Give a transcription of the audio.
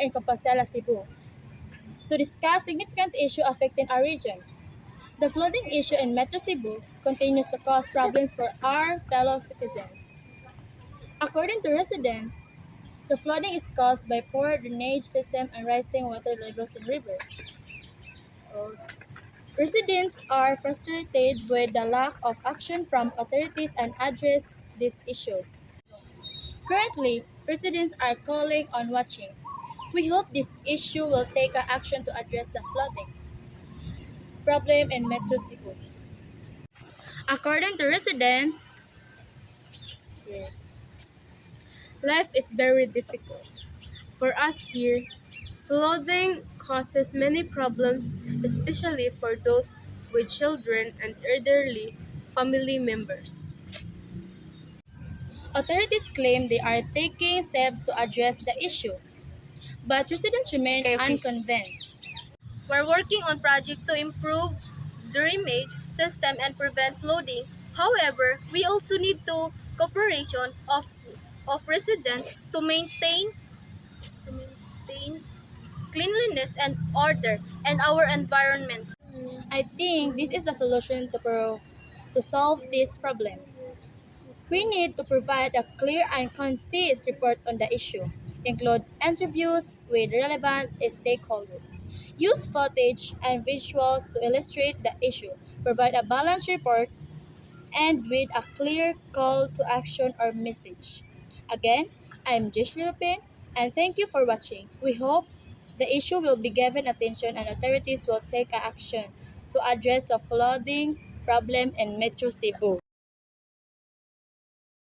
in Compostela, Cebu, to discuss significant issues affecting our region. The flooding issue in Metro Cebu continues to cause problems for our fellow citizens. According to residents, the flooding is caused by poor drainage system and rising water levels in rivers. Residents are frustrated with the lack of action from authorities and address this issue. Currently, residents are calling on watching. We hope this issue will take action to address the flooding problem in Metro Cebu. According to residents, life is very difficult. For us here, flooding causes many problems, especially for those with children and elderly family members. Authorities claim they are taking steps to address the issue, but residents remain unconvinced. We're working on projects to improve the drainage system and prevent flooding. However, we also need to cooperation of residents to maintain cleanliness and order in our environment. I think this is the solution to solve this problem. We need to provide a clear and concise report on the issue, include interviews with relevant stakeholders, use footage and visuals to illustrate the issue, provide a balanced report, and with a clear call to action or message. Again, I'm Jish Lupin, and thank you for watching. We hope the issue will be given attention and authorities will take action to address the flooding problem in Metro Cebu.